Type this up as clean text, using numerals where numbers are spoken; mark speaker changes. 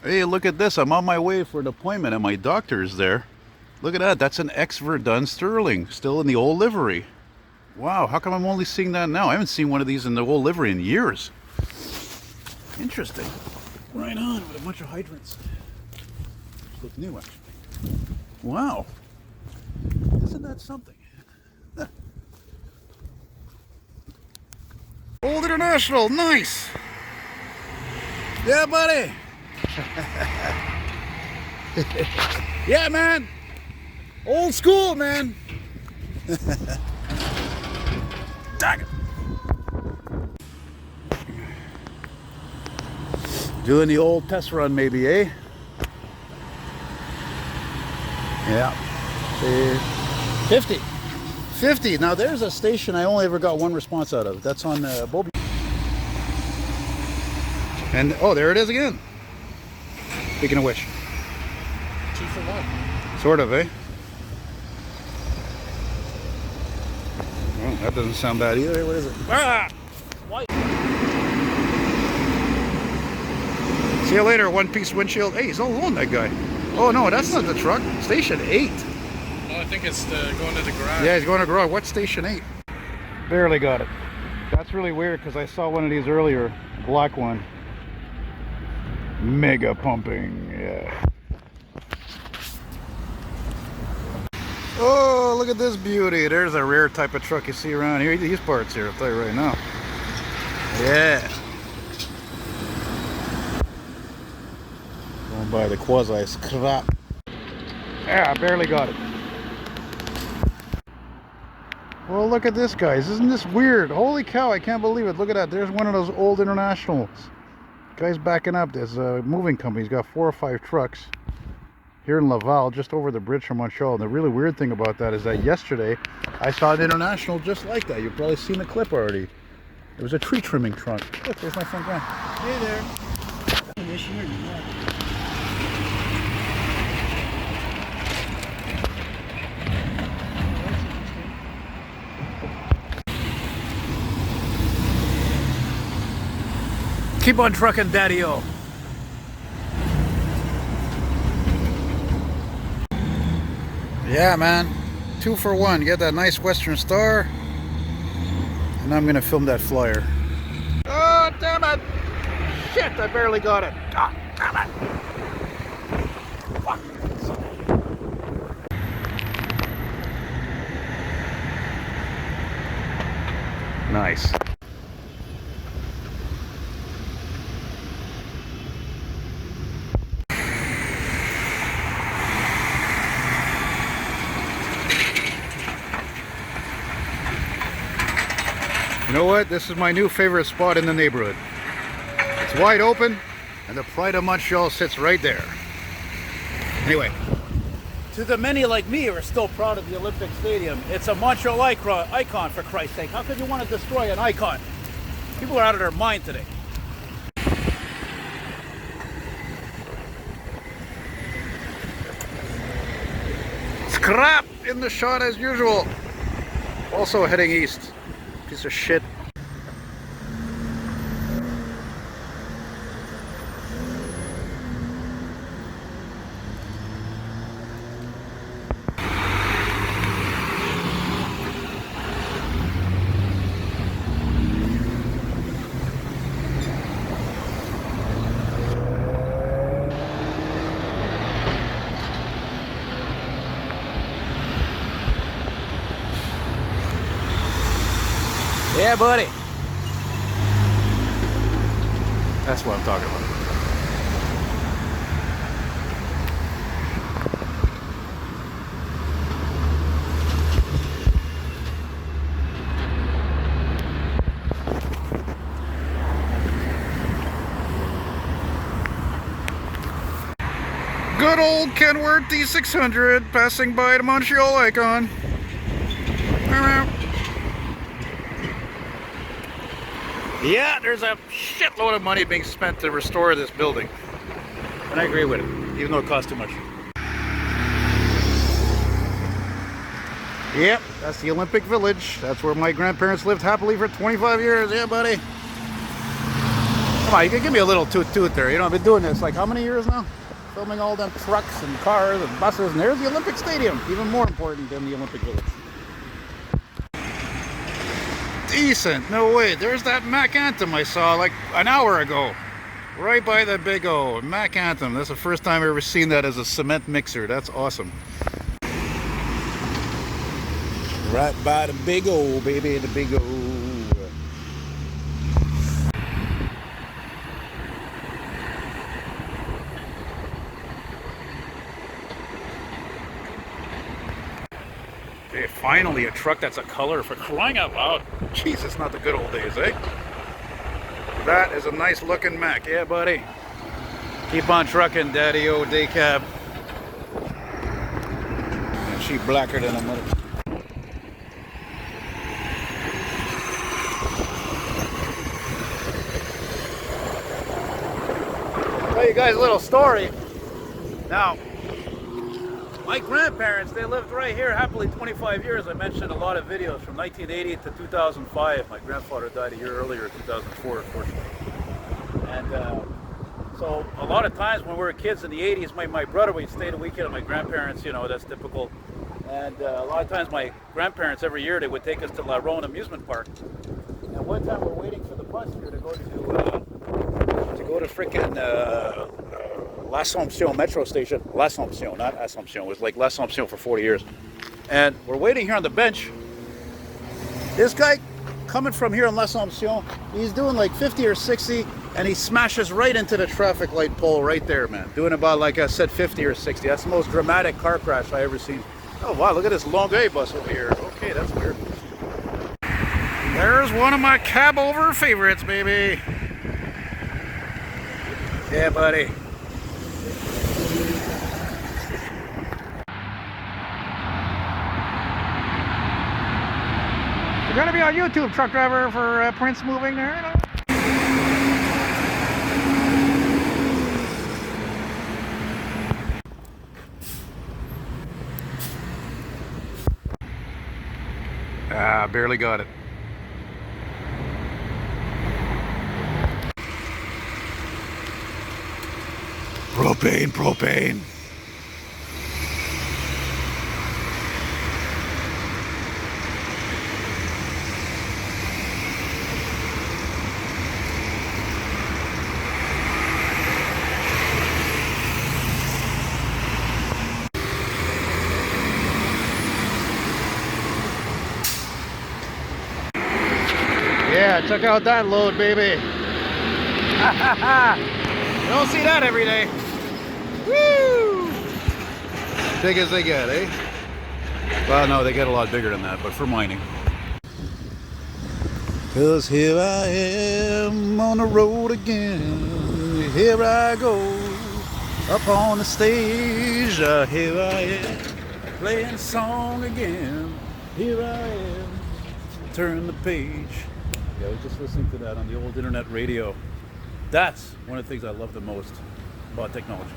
Speaker 1: Hey, look at this. I'm on my way for an appointment and my doctor's there. Look at that. That's an ex-Verdun Sterling, still in the old livery. Wow, how come I'm only seeing that now? I haven't seen one of these in the old livery in years. Interesting. Right on, with a bunch of hydrants. Look new, actually. Wow. Isn't that something? Old International, nice. Yeah, buddy. Yeah, man. Old school, man. Dang it. Doing the old test run, maybe, eh? Yeah. 50. 50. Now, there's a station I only ever got one response out of. That's on Bobby. And, oh, there it is again. Speaking of which.
Speaker 2: 2 for 1.
Speaker 1: Sort of, eh? Well, that doesn't sound bad either. What is it? Ah!
Speaker 2: White.
Speaker 1: See you later, one-piece windshield. Hey, he's all alone, that guy. Oh, no, that's not the truck. Station 8.
Speaker 2: Oh, I think it's going to the garage.
Speaker 1: Yeah, he's going to garage. What's Station 8? Barely got it. That's really weird because I saw one of these earlier. Black one. Mega pumping. Yeah. Oh, look at this beauty. There's a rare type of truck you see around here. These parts here, I'll tell you right now. Yeah. Going by the quasi scrap. Yeah, I barely got it. Well, look at this, guys. Isn't this weird? Holy cow, I can't believe it. Look at that. There's one of those old Internationals. Guy's backing up. There's a moving company. He's got 4 or 5 trucks here in Laval, just over the bridge from Montreal. And the really weird thing about that is that yesterday I saw an International just like that. You've probably seen the clip already. It was a tree trimming truck. Look, there's my front guy.
Speaker 2: Hey there. Commissioner,
Speaker 1: Keep on trucking, Daddy-O. Yeah, man. 2 for 1. Get that nice Western Star. And I'm going to film that flyer. Oh, damn it. Shit, I barely got it. Ah, damn it. Fuck. Nice. You know what? This is my new favorite spot in the neighborhood. It's wide open, and the pride of Montreal sits right there. Anyway, to the many like me who are still proud of the Olympic Stadium, it's a Montreal icon, for Christ's sake. How could you want to destroy an icon? People are out of their mind today. Scrap in the shot as usual. Also heading east. Piece of shit. Yeah, buddy. That's what I'm talking about. Good old Kenworth D600 passing by the Montreal icon. Yeah, there's a shitload of money being spent to restore this building. And I agree with it, even though it costs too much. Yep, that's the Olympic Village. That's where my grandparents lived happily for 25 years. Yeah, buddy. Come on, you can give me a little toot there. You know, I've been doing this like how many years now? Filming all them trucks and cars and buses, and there's the Olympic Stadium, even more important than the Olympic Village. Decent, no way. There's that Mac Anthem I saw like an hour ago. Right by the big O, Mac Anthem. That's the first time I've ever seen that as a cement mixer. That's awesome. Right by the big O, baby, the big O. Hey, finally a truck that's a color, for crying out loud. Jeez, it's not the good old days, eh? That is a nice looking Mac, yeah buddy. Keep on trucking, daddy-o, day cab. And she blacker than a mother. Tell you guys a little story. Now, my grandparents, they lived right here happily 25 years. I mentioned a lot of videos from 1980 to 2005. My grandfather died a year earlier, 2004, unfortunately. And so a lot of times when we were kids in the 80s, my brother would stay the weekend at my grandparents, you know, that's typical. And a lot of times my grandparents, every year, they would take us to La Ronde amusement park. And one time we're waiting for the bus here to go to frickin' L'Assomption metro station. L'Assomption, not Assomption. It was like L'Assomption for 40 years. And we're waiting here on the bench. This guy coming from here on L'Assomption, he's doing like 50 or 60, and he smashes right into the traffic light pole right there, man. Doing about, like I said, 50 or 60. That's the most dramatic car crash I ever seen. Oh wow, look at this Longueuil bus over here. Okay, that's weird. There's one of my cab over favorites, baby. Yeah, buddy. You're gonna be on YouTube, truck driver, for Prince moving there, you know? Ah, barely got it. Propane. Yeah, took out that load, baby. You don't see that every day. Woo! Big as they get, eh? Well, no, they get a lot bigger than that, but for mining. 'Cause here I am on the road again. Here I go, up on the stage. Here I am, playing a song again. Here I am, turn the page. Yeah, I was just listening to that on the old internet radio. That's one of the things I love the most about technology.